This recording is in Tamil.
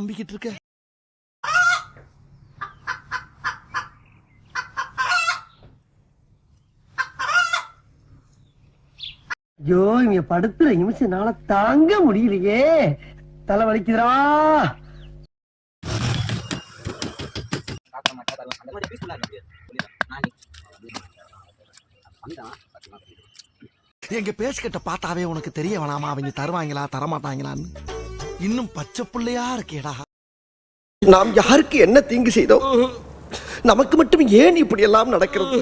புலம்பிக்கிட்டு இருக்க? ஐயோ, இங்க படுத்துற நிமிஷம்னால தாங்க முடியலையே. தலை வலிக்குதுடா. எங்க பேசிக்கிட்ட பார்த்தாவே உனக்கு தெரிய வேணாமா அவங்க தருவாங்களா தரமாட்டாங்களான்னு? இன்னும் பச்சை பிள்ளையா இருக்கேடா. நாம் யாருக்கு என்ன தீங்கு செய்தோம்? நமக்கு மட்டும் ஏன் இப்படி எல்லாம் நடக்கிறது?